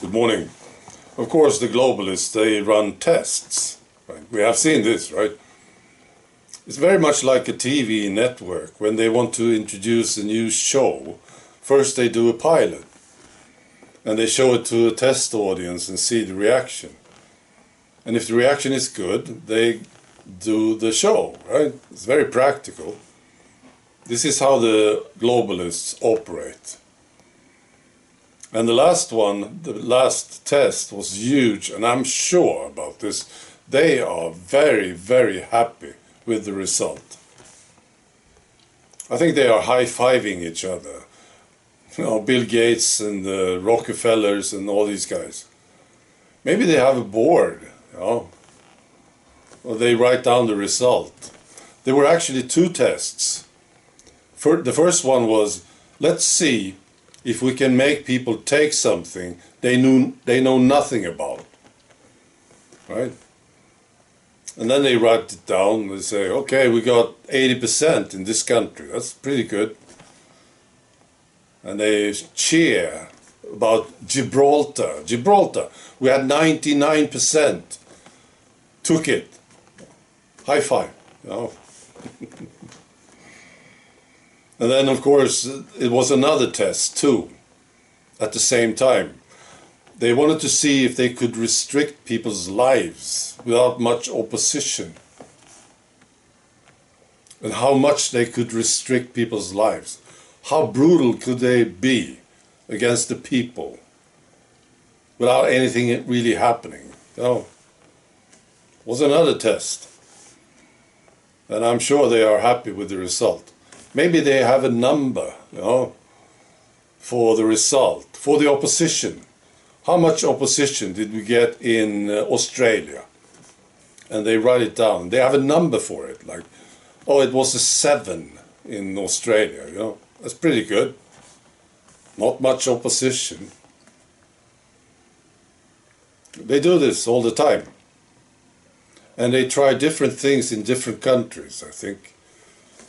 Good morning. Of course, the globalists, they run tests. Right? We have seen this, right? It's very much like a TV network. When they want to introduce a new show, first they do a pilot. And they show it to a test audience and see the reaction. And if the reaction is good, they do the show, right? It's very practical. This is how the globalists operate. And the last test was huge, and I'm sure about this. They are very, very happy with the result. I think they are high-fiving each other. You know, Bill Gates and the Rockefellers and all these guys. Maybe they have a board, you know, or they write down the result. There were actually two tests. The first one was, let's see if we can make people take something they know nothing about, right? And then they write it down. They say, okay, we got 80% in this country. That's pretty good. And they cheer about Gibraltar. Gibraltar, we had 99%. Took it. High five, you know. And then, of course, it was another test, too, at the same time. They wanted to see if they could restrict people's lives without much opposition. And how much they could restrict people's lives. How brutal could they be against the people without anything really happening? You know, it was another test. And I'm sure they are happy with the result. Maybe they have a number, you know, for the result, for the opposition. How much opposition did we get in Australia? And they write it down. They have a number for it, like, oh, it was a 7 in Australia, you know. That's pretty good. Not much opposition. They do this all the time. And they try different things in different countries, I think.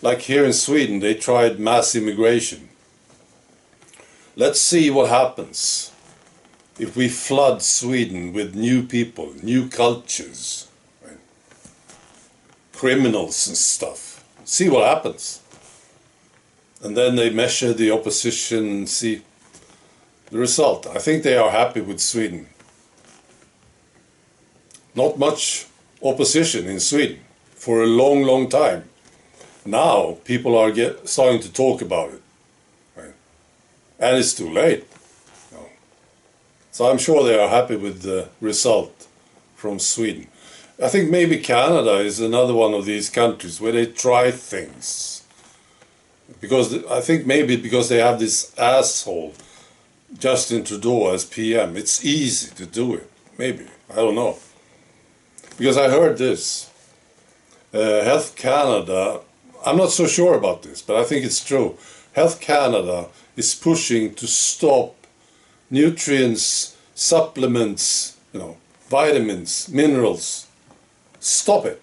Like here in Sweden, they tried mass immigration. Let's see what happens if we flood Sweden with new people, new cultures, right? Criminals and stuff. See what happens. And then they measure the opposition and see the result. I think they are happy with Sweden. Not much opposition in Sweden for a long, long time. Now people are starting to talk about it, right? And it's too late. You know. So I'm sure they are happy with the result from Sweden. I think maybe Canada is another one of these countries where they try things. Because I think maybe because they have this asshole Justin Trudeau as PM, it's easy to do it. Maybe, I don't know. Because I heard this. Health Canada, I'm not so sure about this, but I think it's true. Health Canada is pushing to stop nutrients, supplements, you know, vitamins, minerals. Stop it.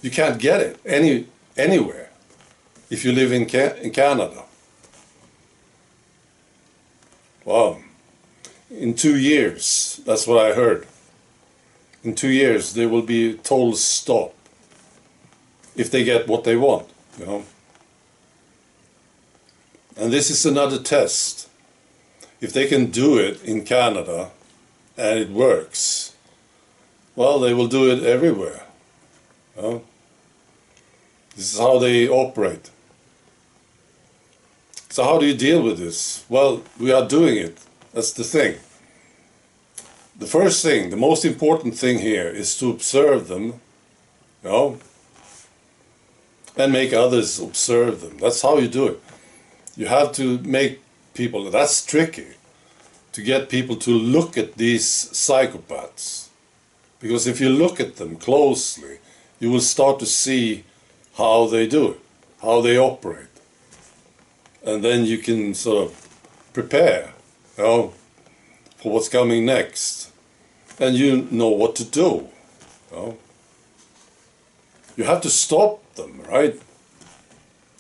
You can't get it anywhere if you live in Canada. Wow. In 2 years, that's what I heard. In 2 years, they will be told stop. If they get what they want, you know. And this is another test. If they can do it in Canada and it works, well, they will do it everywhere. You know? This is how they operate. So how do you deal with this? Well, we are doing it. That's the thing. The first thing, the most important thing here is to observe them, you know, and make others observe them. That's how you do it. You have to make people, that's tricky, to get people to look at these psychopaths. Because if you look at them closely, you will start to see how they do it, how they operate. And then you can sort of prepare, you know, for what's coming next. And you know what to do, you know. You have to stop them, right?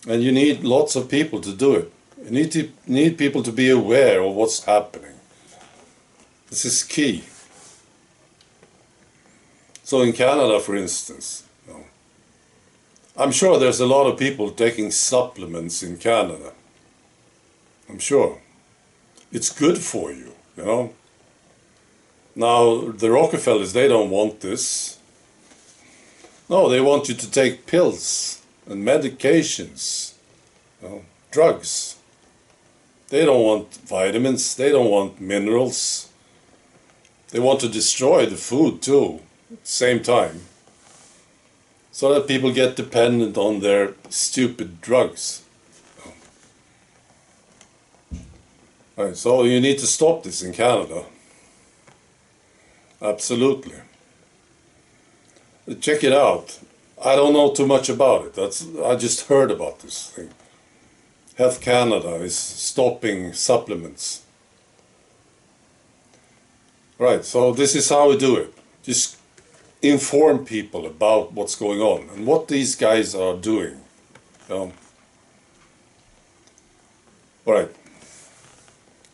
And you need lots of people to do it. You need people to be aware of what's happening. This is key. So in Canada, for instance, you know, I'm sure there's a lot of people taking supplements in Canada. I'm sure. It's good for you, you know. Now, the Rockefellers, they don't want this. No, they want you to take pills and medications, you know, drugs. They don't want vitamins, they don't want minerals. They want to destroy the food too, at the same time. So that people get dependent on their stupid drugs. Right, so you need to stop this in Canada. Absolutely. Check it out. I don't know too much about it. I just heard about this thing. Health Canada is stopping supplements. Right, so this is how we do it. Just inform people about what's going on and what these guys are doing. All right.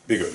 Be good.